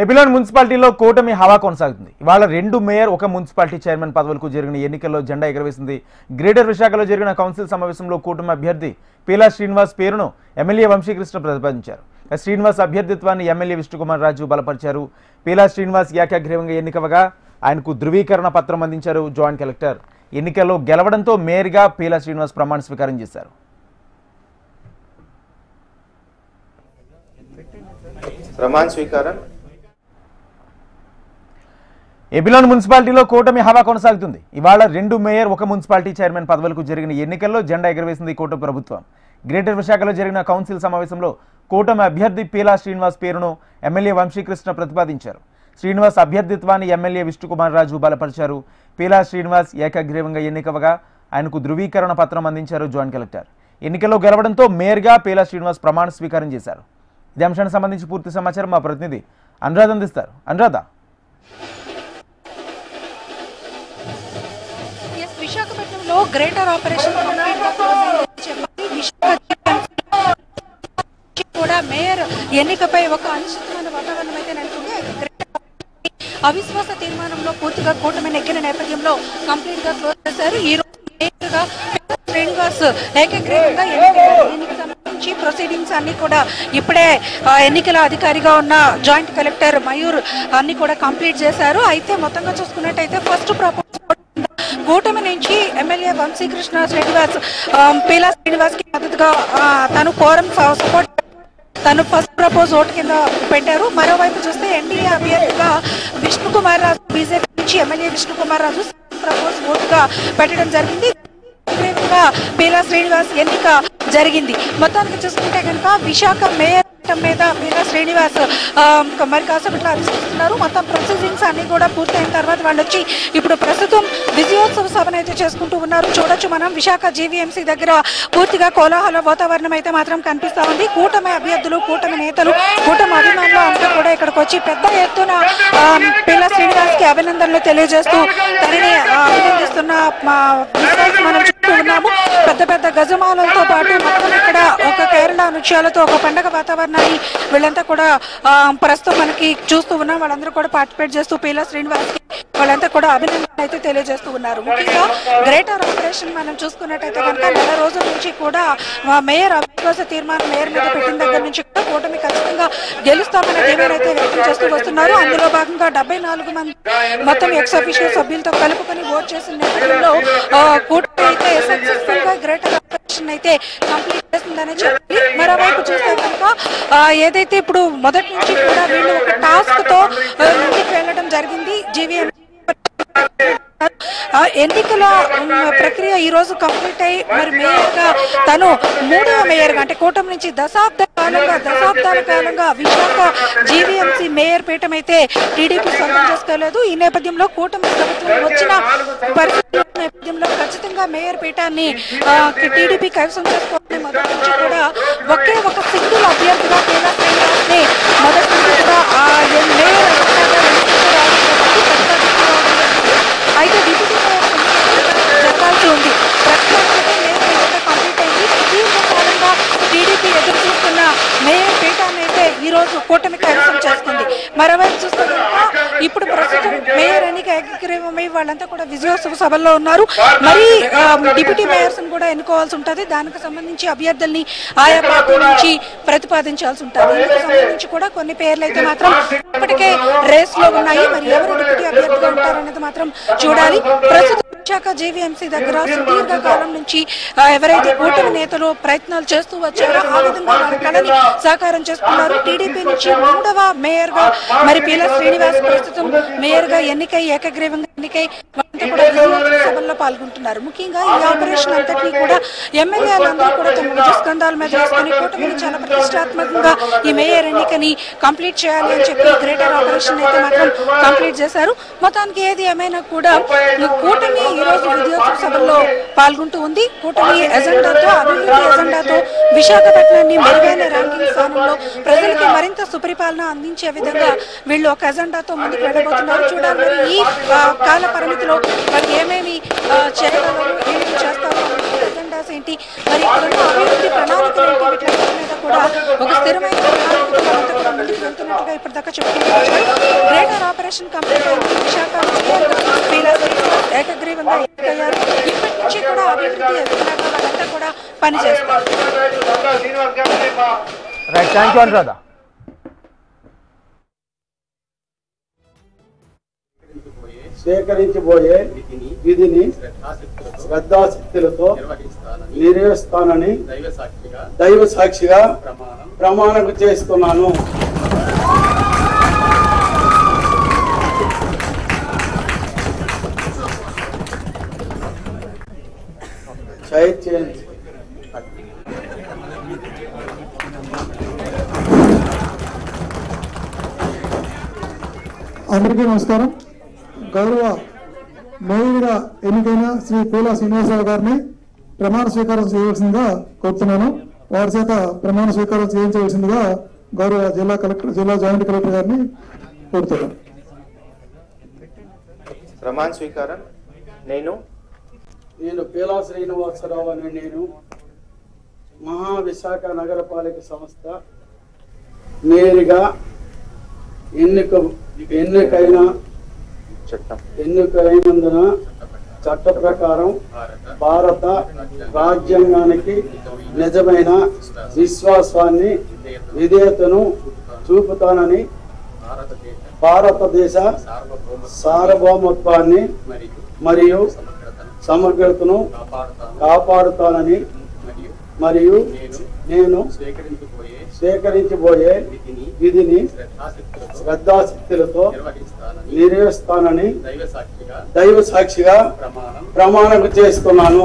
ఏపీలోని మున్సిపాలిటీలో కూటమి హవా కొనసాగుతుంది. ఇవాళ 2 మేయర్, 1 మున్సిపాలిటీ చైర్మన్ పదవులకు జరిగిన ఎన్నికల్లో జెండా ఎగరవేసింది. గ్రేటర్ విశాఖలో జరిగిన కౌన్సిల్ సమావేశంలో కూటమి అభ్యర్థి పీలా శ్రీనివాస్ పేరును ఎమ్మెల్యే వంశీకృష్ణ ప్రతిపాదించారు. శ్రీనివాస్ అభ్యర్థిత్వాన్ని ఎమ్మెల్యే విష్ణుకుమార్ రాజు బలపరిచారు. పీలా శ్రీనివాస్ ఏకగ్రీవంగా ఎన్నికవగా ఆయనకు ధృవీకరణ పత్రం అందించారు జాయింట్ కలెక్టర్. ఎన్నికల్లో గెలవడంతో మేయర్గా పీలా శ్రీనివాస్ ప్రమాణ స్వీకారం చేశారు. ప్రమాణ స్వీకారం. ఏపీలోని మున్సిపాలిటీలో కూటమి హవా కొనసాగుతుంది. ఇవాళ 2 మేయర్, 1 మున్సిపాలిటీ చైర్మన్ పదవులకు జరిగిన ఎన్నికల్లో జెండా ఎగరవేసింది కూటమి ప్రభుత్వం. గ్రేటర్ విశాఖలో జరిగిన కౌన్సిల్ సమావేశంలో కూటమి అభ్యర్థి పీలా శ్రీనివాస్ పేరును ఎమ్మెల్యే వంశీకృష్ణ ప్రతిపాదించారు. శ్రీనివాస్ అభ్యర్థిత్వాన్ని ఎమ్మెల్యే విష్ణుకుమార్ రాజు బలపరిచారు. పీలా శ్రీనివాస్ ఏకగ్రీవంగా ఎన్నికవగా ఆయనకు ధృవీకరణ పత్రం అందించారు జాయింట్ కలెక్టర్. ఎన్నికల్లో గెలవడంతో మేయర్గా పీలా శ్రీనివాస్ ప్రమాణ స్వీకారం చేశారు. ఇదే అంశానికి సంబంధించి పూర్తి సమాచారం మా ప్రతినిధి అనురాధ అందిస్తారు. అనురాధ, విశాఖపట్నంలో గ్రేటర్ ఆపరేషన్ కూడా మేయర్ ఎన్నికపై ఒక అనిశ్చితమైన వాతావరణం అయితే నెలకొంది. అవిశ్వాస తీర్మానంలో పూర్తిగా కూటమి నెగ్గిన నేపథ్యంలో కంప్లీట్ గా క్లోజ్ చేశారు. ఈ రోజు మేయర్గా శ్రీనివాస్ ఏకగ్రీవంగా ఎన్నికకు సంబంధించి ప్రొసీడింగ్స్ అన్ని కూడా ఇప్పుడే ఎన్నికల అధికారిగా ఉన్న జాయింట్ కలెక్టర్ మయూర్ అన్ని కూడా కంప్లీట్ చేశారు. అయితే మొత్తంగా చూసుకున్నట్టయితే ఫస్ట్ ప్రపోజల్ కూటమి నుంచి ఎమ్మెల్యే వంశీకృష్ణ శ్రీనివాస్ పీలా శ్రీనివాస్ కి మద్దతుగా తను కోరం సపోర్ట్ తను ఫస్ట్ ప్రపోజ్ ఓటు కింద పెట్టారు. మరోవైపు చూస్తే ఎన్డీఏ అభ్యర్థిగా విష్ణుకుమార్ రాజు బీజేపీ నుంచి ఎమ్మెల్యే విష్ణుకుమార్ రాజు ప్రపోజ్ ఓటుగా పెట్టడం జరిగింది. పీలా శ్రీనివాస్ ఎన్నిక జరిగింది. మొత్తానికి చూసుకుంటే కనుక విశాఖ మేయర్ మీద పీలా శ్రీనివాస్ మరి కాసేపట్లో అధిష్టిస్తున్నారు. మొత్తం ప్రొసీడింగ్స్ అన్ని కూడా పూర్తయిన తర్వాత వాళ్ళు వచ్చి ఇప్పుడు ప్రస్తుతం విజయోత్సవ సభను అయితే చేసుకుంటూ ఉన్నారు. చూడొచ్చు మనం విశాఖ జీవీఎంసీ దగ్గర పూర్తిగా కోలాహల వాతావరణం అయితే మాత్రం కనిపిస్తా ఉంది. కూటమి అభ్యర్థులు, కూటమి నేతలు, కూటమి అభిమానులు అంతా కూడా ఇక్కడికి వచ్చి పెద్ద ఎత్తున పీలా శ్రీనివాస్ కి అభినందనలు తెలియజేస్తూ తనని అభినందిస్తున్న మనం చూస్తూ ఉన్నాము. పెద్ద పెద్ద గజమాలతో పాటు మొత్తం ఇక్కడ ఒక కేరళ నృత్యాలతో ఒక పండగ వాతావరణాన్ని వీళ్ళంతా కూడా ప్రస్తుతం మనకి చూస్తూ ఉన్నాం. వాళ్ళందరూ కూడా పార్టిసిపేట్ చేస్తూ పీలా శ్రీనివాస్ వాళ్ళంతా కూడా అభినందనలు అయితే తెలియజేస్తూ ఉన్నారు. ముఖ్యంగా గ్రేటర్ ఆపరేషన్ మనం చూసుకున్నట్టయితే కనుక 4 రోజుల నుంచి కూడా మేయర్ అవిశ్వాస తీర్మానం మేయర్ మీద పెట్టిన దగ్గర నుంచి కూడా కూటమి ఖచ్చితంగా గెలుస్తామనే ధీమానైతే వ్యక్తం చేస్తూ వస్తున్నారు. అందులో భాగంగా 74 మంది మొత్తం ఎక్స్ అఫీషియల్ సభ్యులతో కలుపుకొని ఓట్ చేసిన నేపథ్యంలో కూటమి అయితే సక్సెస్ఫుల్ గా గ్రేటర్ ఆపరేషన్ అయితే కంప్లీట్ చేస్తుందని చెప్పి మరోవైపు చూస్తే కనుక ఏదైతే ఇప్పుడు మొదటి నుంచి కూడా వీళ్ళు ఒక టాస్క్ తో ముందుకు వెళ్ళడం జరిగింది. జీవీఎం ఎన్నికల ప్రక్రియ ఈ రోజు కంప్లీట్ అయ్యి మరి మేయర్ గా తను 3వ మేయర్ గా అంటే కూటమి నుంచి దశాబ్దాల కాలంగా విశాఖ జీవీఎంసీ మేయర్ పీఠం అయితే టీడీపీ సొంతం చేసుకోలేదు. ఈ నేపథ్యంలో కూటమి ప్రభుత్వం వచ్చిన పరిస్థితుల నేపథ్యంలో ఖచ్చితంగా మేయర్ పీఠాన్ని టీడీపీ కైవసం చేసుకోవాలని మొదటి నుంచి కూడా ఒకే ఒక సింగిల్ అభ్యర్థిగా పీలా శ్రీనివాస్ ని మొదటి నుంచి కూడా మేయర్ అయితే డిప్యూటీ జరగాల్సి ఉంది. కంప్లీట్ అయింది. సుదీర్ఘకాలంగా టీడీపీ ఎదురు చూస్తున్న మేయర్ పీఠాన్ని అయితే ఈ రోజు కూటమి కైవసం చేసుకుంది. మరోవైపు చూస్తే ఇప్పుడు ప్రస్తుతం మేయర్ ఎన్నిక ఏకగ్రీవమై వాళ్ళంతా కూడా విజయోత్సవ సభల్లో ఉన్నారు. మరి డిప్యూటీ మేయర్స్ కూడా ఎన్నుకోవాల్సి ఉంటుంది. దానికి సంబంధించి అభ్యర్థుల్ని ఆయా పార్టీ నుంచి ప్రతిపాదించాల్సి ఉంటుంది. దీనికి సంబంధించి కూడా కొన్ని పేర్లు అయితే మాత్రం ఇప్పటికే రేస్ లో ఉన్నాయి. మరి ఎవరు డిప్యూటీ అభ్యర్థిగా ఉంటారనేది మాత్రం చూడాలి. ప్రస్తుతం విశాఖ జీవీఎంసీ దగ్గర సుదీర్ఘకాలం నుంచి ఎవరైతే కూటమి నేతలు ప్రయత్నాలు చేస్తూ వచ్చారో ఆ విధంగా వాళ్ళ కళని సాకారం చేసుకున్నారు. టీడీపీ నుంచి 3వ మేయర్ గా మరి పీలా శ్రీనివాస్ ప్రస్తుతం మేయర్ గా ఎన్నికై ఏకగ్రీవంగా ఎన్నికై వాళ్ళంతా కూడా విజయోత్సవ సభల్లో పాల్గొంటున్నారు. ముఖ్యంగా ఈ ఆపరేషన్ అంతటినీ కూడా ఎమ్మెల్యేలందరూ కూడా తమ విజయస్కంధాల మీద వేసుకుని కూటమిని చాలా ప్రతిష్టాత్మకంగా ఈ మేయర్ ఎన్నికని కంప్లీట్ చేయాలి అని చెప్పి గ్రేటర్ ఆపరేషన్ అయితే మాత్రం కంప్లీట్ చేశారు. మొత్తానికి ఏది ఏమైనా కూడా కూటమి ఈ రోజు విజయోత్సవ సభల్లో పాల్గొంటూ ఉంది. కూటమి ఎజెండాతో, అభివృద్ధి ఎజెండాతో విశాఖపట్నాన్ని మెరుగైన ర్యాంకింగ్ స్థానంలో ప్రజలకి మరింత సుపరిపాలన అందించే విధంగా వీళ్ళు ఒక ఎజెండాతో ముందుకు వెళ్ళబోతున్నారు. చూడాలి మరి ఈ కాల పరిమితిలో వాళ్ళు ఏమేమి చేయగలరు, ఏమేమి చేస్తారు ఎజెండా ఎజెండాస్ ఏంటి, మరి ఇక్కడున్న అభివృద్ధి ప్రణాళికలు ఏంటి, వీటి మీద కూడా ఒక స్థిరమైన ప్రణాళికతో కూడా ముందుకు వెళ్తున్నట్టుగా ఇప్పటిదాకా చెప్పుకుంటూ వచ్చారు. గ్రేటర్ ఆపరేషన్ కంప్లీట్ అయింది. విశాఖ పీలా శ్రీనివాస్ ఏకగ్రీవంగా ఎన్నికయ్యారు. ఇప్పటి నుంచి కూడా అభివృద్ధి ఎజెండాగా వాళ్ళంతా కూడా పనిచేస్తారు. Right, thank you Anuradha. స్వీకరించబోయే విధిని శ్రద్ధాశక్తులతో నిర్వహిస్తానని దైవ సాక్షిగా ప్రమాణం చేస్తున్నాను. అందరికీ నమస్కారం. గౌరవ మేయర్గా ఎన్నికైన శ్రీ పీలా శ్రీనివాసరావు గారిని ప్రమాణ స్వీకారం చేయవలసిందిగా కోరుతున్నాను. వారి చేత ప్రమాణ స్వీకారం చేయించవలసిందిగా గౌరవ జిల్లా జాయింట్ కలెక్టర్ గారిని కోరుతున్నాను. ప్రమాణ స్వీకారం. నేను పీలా శ్రీనివాసరావు అనే నేను మహావిశాఖ నగరపాలిక సంస్థ మేయర్గా ఎన్నికైనందున చట్ట ప్రకారం భారత రాజ్యాంగానికి నిజమైన విశ్వాసాన్ని విధేయతను చూపుతానని భారతదేశ సార్వభౌమత్వాన్ని మరియు సమగ్రతను కాపాడుతానని మరియు నేను స్వీకరించబోయే విధిని శ్రద్ధాశక్తులతో నిర్వహిస్తానని దైవ సాక్షిగా ప్రమాణం చేస్తున్నాను.